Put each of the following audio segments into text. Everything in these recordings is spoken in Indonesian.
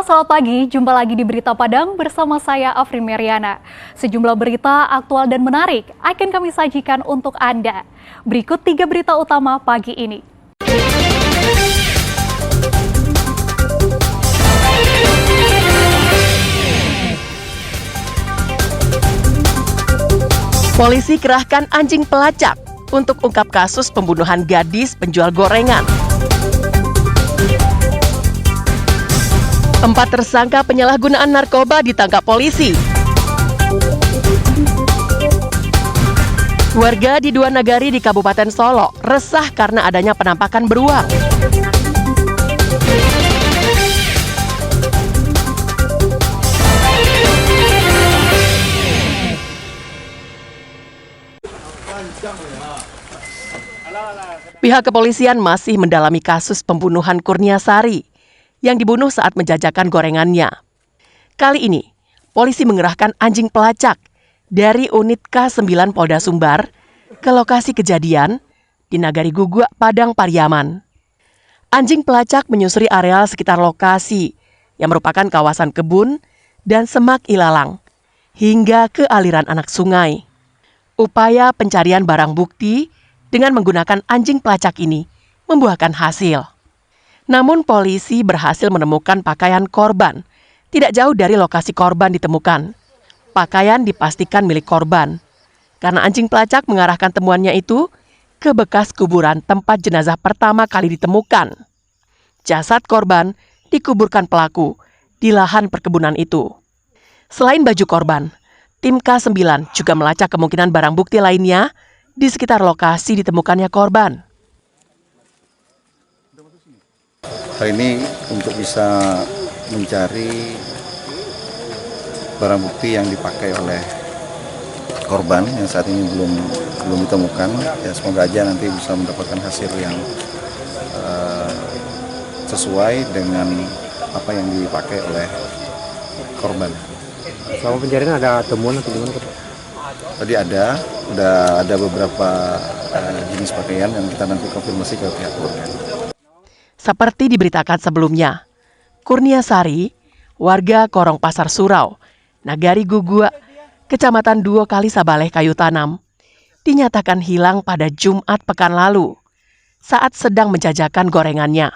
Halo, selamat pagi. Jumpa lagi di Berita Padang bersama saya Afri Meriana. Sejumlah berita aktual dan menarik akan kami sajikan untuk Anda. Berikut 3 berita utama pagi ini. Polisi kerahkan anjing pelacak untuk ungkap kasus pembunuhan gadis penjual gorengan. 4 tersangka penyalahgunaan narkoba ditangkap polisi. Warga di 2 nagari di Kabupaten Solo resah karena adanya penampakan beruang. Pihak kepolisian masih mendalami kasus pembunuhan Kurniasari yang dibunuh saat menjajakan gorengannya. Kali ini, polisi mengerahkan anjing pelacak dari unit K9 Polda Sumbar ke lokasi kejadian di Nagari Gugua, Padang Pariaman. Anjing pelacak menyusuri areal sekitar lokasi yang merupakan kawasan kebun dan semak ilalang hingga ke aliran anak sungai. Upaya pencarian barang bukti dengan menggunakan anjing pelacak ini membuahkan hasil. Namun polisi berhasil menemukan pakaian korban tidak jauh dari lokasi korban ditemukan. Pakaian dipastikan milik korban karena anjing pelacak mengarahkan temuannya itu ke bekas kuburan tempat jenazah pertama kali ditemukan. Jasad korban dikuburkan pelaku di lahan perkebunan itu. Selain baju korban, tim K9 juga melacak kemungkinan barang bukti lainnya di sekitar lokasi ditemukannya korban. Hari ini untuk bisa mencari barang bukti yang dipakai oleh korban yang saat ini belum ditemukan. Ya, semoga aja nanti bisa mendapatkan hasil yang sesuai dengan apa yang dipakai oleh korban. Selama pencarian ada temuan atau gimana, Pak? Tadi udah ada beberapa jenis pakaian yang kita nanti konfirmasi ke pihak keluarga. Seperti diberitakan sebelumnya, Kurniasari, warga Korong Pasar Surau, Nagari Gugua, Kecamatan Duo Kali Sabaleh Kayu Tanam, dinyatakan hilang pada Jumat pekan lalu saat sedang menjajakan gorengannya.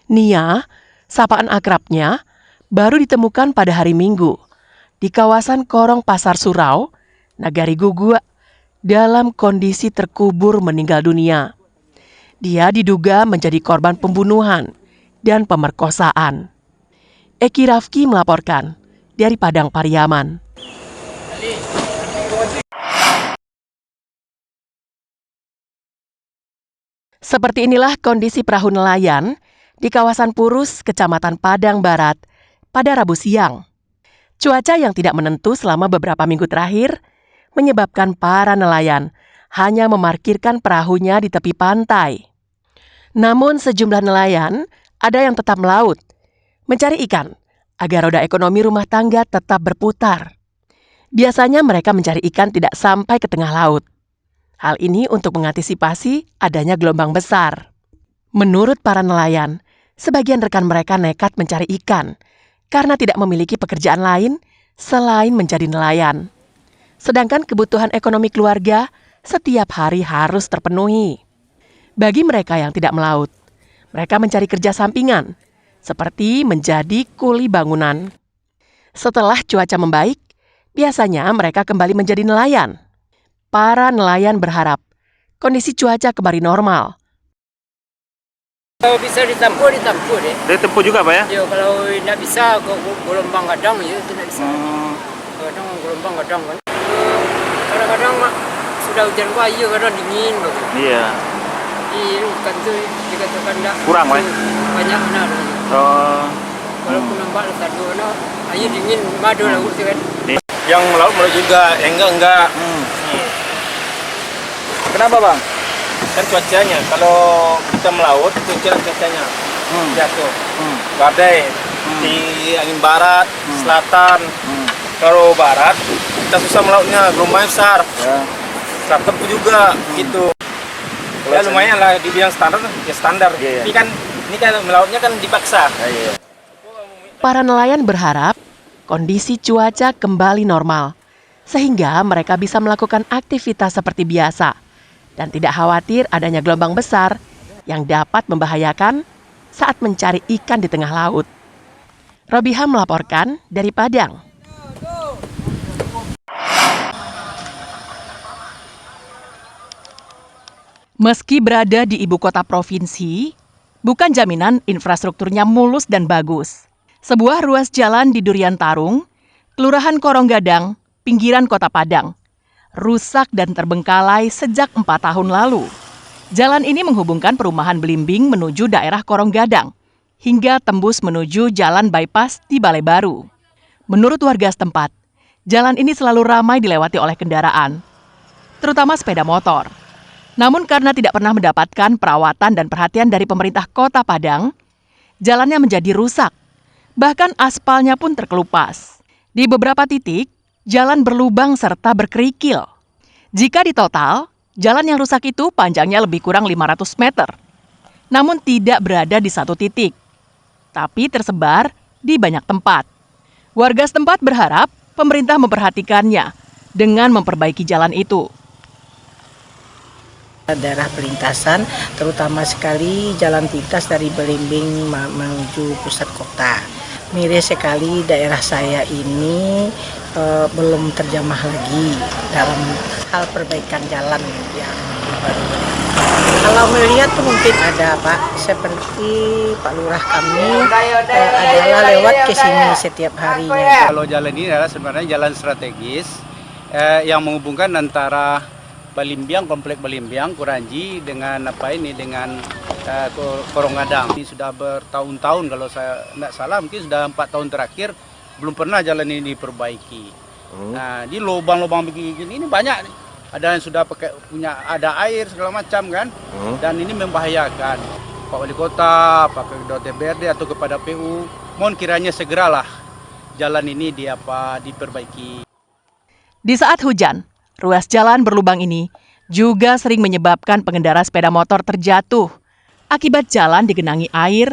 Nia, sapaan akrabnya, baru ditemukan pada hari Minggu di kawasan Korong Pasar Surau, Nagari Gugua, dalam kondisi terkubur meninggal dunia. Dia diduga menjadi korban pembunuhan dan pemerkosaan. Eki Rafki melaporkan dari Padang Pariaman. Seperti inilah kondisi perahu nelayan di kawasan Purus, Kecamatan Padang Barat, pada Rabu siang. Cuaca yang tidak menentu selama beberapa minggu terakhir menyebabkan para nelayan hanya memarkirkan perahunya di tepi pantai. Namun sejumlah nelayan ada yang tetap melaut, mencari ikan agar roda ekonomi rumah tangga tetap berputar. Biasanya mereka mencari ikan tidak sampai ke tengah laut. Hal ini untuk mengantisipasi adanya gelombang besar. Menurut para nelayan, sebagian rekan mereka nekat mencari ikan karena tidak memiliki pekerjaan lain selain menjadi nelayan. Sedangkan kebutuhan ekonomi keluarga setiap hari harus terpenuhi. Bagi mereka yang tidak melaut, mereka mencari kerja sampingan, seperti menjadi kuli bangunan. Setelah cuaca membaik, biasanya mereka kembali menjadi nelayan. Para nelayan berharap kondisi cuaca kembali normal. Kalau bisa ditempuh deh. Ditempuh juga, Pak, ya? Ya, kalau tidak bisa, gelombang kadang ya tidak bisa. Kadang gelombang kadang kan. Kadang-kadang sudah hujan air, kadang dingin. Iya. Ikan tuh dikatakan tidak Kurang, Pak? banyak benar. Kalau nambah satu, air dingin, madu laut kan. Yang melaut juga, enggak. Kenapa, Bang? Kan cuacanya, kalau kita melaut itu cuacanya jatuh. Badai di angin barat, selatan. Kalau barat kita susah melautnya, gelombangnya besar. Selatan pun juga gitu. Ya lumayan lah, dibilang standar ya standar. Ini kan melautnya kan dipaksa. Para nelayan berharap kondisi cuaca kembali normal, sehingga mereka bisa melakukan aktivitas seperti biasa dan tidak khawatir adanya gelombang besar yang dapat membahayakan saat mencari ikan di tengah laut. Robiha melaporkan dari Padang. Meski berada di ibu kota provinsi, bukan jaminan infrastrukturnya mulus dan bagus. Sebuah ruas jalan di Durian Tarung, Kelurahan Koronggadang, pinggiran kota Padang, rusak dan terbengkalai sejak 4 tahun lalu. Jalan ini menghubungkan perumahan Belimbing menuju daerah Koronggadang, hingga tembus menuju jalan bypass di Balai Baru. Menurut warga setempat, jalan ini selalu ramai dilewati oleh kendaraan, terutama sepeda motor. Namun karena tidak pernah mendapatkan perawatan dan perhatian dari pemerintah kota Padang, jalannya menjadi rusak. Bahkan aspalnya pun terkelupas. Di beberapa titik, jalan berlubang serta berkerikil. Jika ditotal, jalan yang rusak itu panjangnya lebih kurang 500 meter. Namun tidak berada di satu titik, tapi tersebar di banyak tempat. Warga setempat berharap pemerintah memperhatikannya dengan memperbaiki jalan itu. Daerah pelintasan, terutama sekali jalan pintas dari Belimbing menuju pusat kota. Miris sekali daerah saya ini belum terjamah lagi dalam hal perbaikan jalan yang baru. Kalau melihat tuh mungkin ada Pak, seperti Pak Lurah kami adalah lewat ke sini setiap harinya. Kalau jalan ini adalah sebenarnya jalan strategis yang menghubungkan antara Balimbiang, komplek Balimbiang, Kuranji dengan dengan Koronggadang. Ini sudah bertahun-tahun, kalau saya tidak salah mungkin sudah 4 tahun terakhir belum pernah jalan ini diperbaiki. Nah, di lubang-lubang begini ini banyak. Ada yang sudah ada air segala macam kan, dan ini membahayakan. Pak Wali Kota, Pak Ketua DPRD atau kepada PU, mohon kiranya segeralah jalan ini diperbaiki. Di saat hujan, ruas jalan berlubang ini juga sering menyebabkan pengendara sepeda motor terjatuh akibat jalan digenangi air,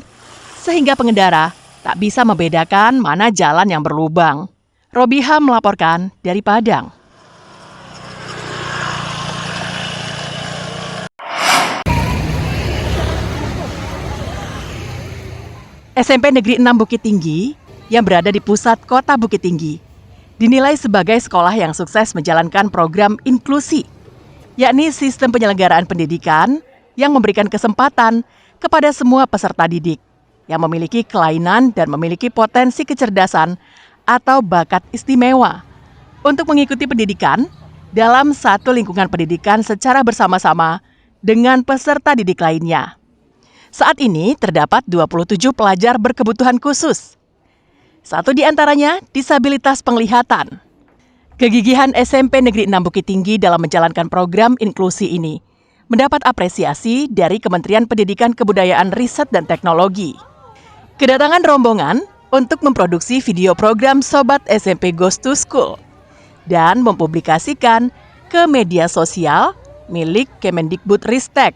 sehingga pengendara tak bisa membedakan mana jalan yang berlubang. Robiha melaporkan dari Padang. SMP Negeri 6 Bukit Tinggi yang berada di pusat kota Bukit Tinggi dinilai sebagai sekolah yang sukses menjalankan program inklusi, yakni sistem penyelenggaraan pendidikan yang memberikan kesempatan kepada semua peserta didik yang memiliki kelainan dan memiliki potensi kecerdasan atau bakat istimewa untuk mengikuti pendidikan dalam satu lingkungan pendidikan secara bersama-sama dengan peserta didik lainnya. Saat ini terdapat 27 pelajar berkebutuhan khusus. Satu di antaranya disabilitas penglihatan. Kegigihan SMP Negeri 6 Bukit Tinggi dalam menjalankan program inklusi ini mendapat apresiasi dari Kementerian Pendidikan Kebudayaan Riset dan Teknologi. Kedatangan rombongan untuk memproduksi video program Sobat SMP Goes to School dan mempublikasikan ke media sosial milik Kemendikbudristek.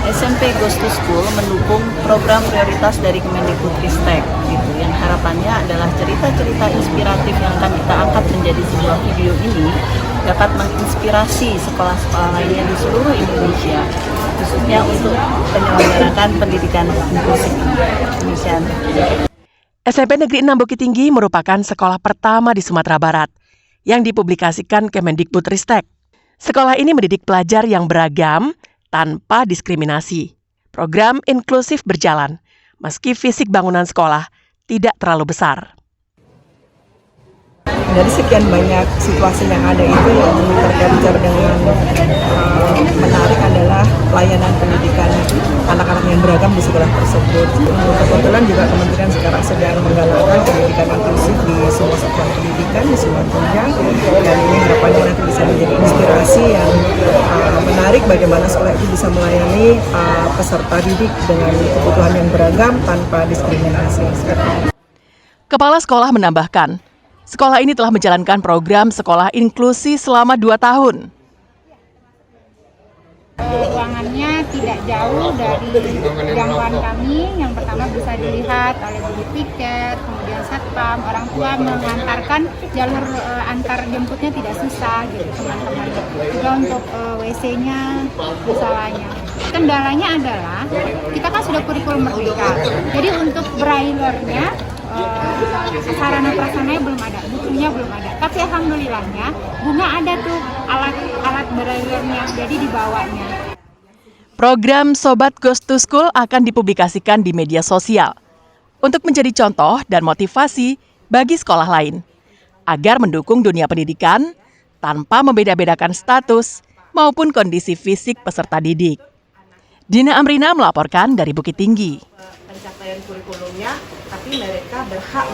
SMP Goes to School mendukung program prioritas dari Kemendikbudristek gitu. Yang harapannya adalah cerita-cerita inspiratif yang akan kita angkat menjadi sebuah video ini dapat menginspirasi sekolah-sekolah lainnya di seluruh Indonesia, khususnya untuk penyelenggaraan pendidikan inklusif. Demikian. SMP Negeri 6 Bukit Tinggi merupakan sekolah pertama di Sumatera Barat yang dipublikasikan Kemendikbudristek. Sekolah ini mendidik pelajar yang beragam tanpa diskriminasi. Program inklusif berjalan, meski fisik bangunan sekolah tidak terlalu besar. Dari sekian banyak situasi yang ada itu, yang tercapture dengan menarik adalah pelayanan pendidikan anak-anak yang beragam di sekolah tersebut. Kebetulan juga Kementerian sekarang sedang menggalakkan pendidikan inklusif di semua satuan pendidikan, di semua jenjang, dan ini harapannya nanti bisa menjadi inspirasi yang menarik bagaimana sekolah itu bisa melayani peserta didik dengan kebutuhan yang beragam tanpa diskriminasi. Kepala sekolah menambahkan, sekolah ini telah menjalankan program sekolah inklusi selama 2 tahun. Ruangannya tidak jauh dari jangkauan kami. Yang pertama bisa dilihat oleh buru piket, kemudian satpam, orang tua mengantarkan jalur antar jemputnya tidak susah gitu teman-teman. Juga untuk WC-nya masalahnya. Kendalanya adalah kita kan sudah kurikulum merdeka. Jadi untuk brailernya sarana prasarananya belum ada, bukunya belum ada. Tapi alhamdulillahnya Bunga ada tuh alat brailernya, jadi dibawanya. Program Sobat Goes to School akan dipublikasikan di media sosial untuk menjadi contoh dan motivasi bagi sekolah lain agar mendukung dunia pendidikan tanpa membeda-bedakan status maupun kondisi fisik peserta didik. Dina Amrina melaporkan dari Bukit Tinggi. Pencapaian kurikulumnya, tapi mereka berhak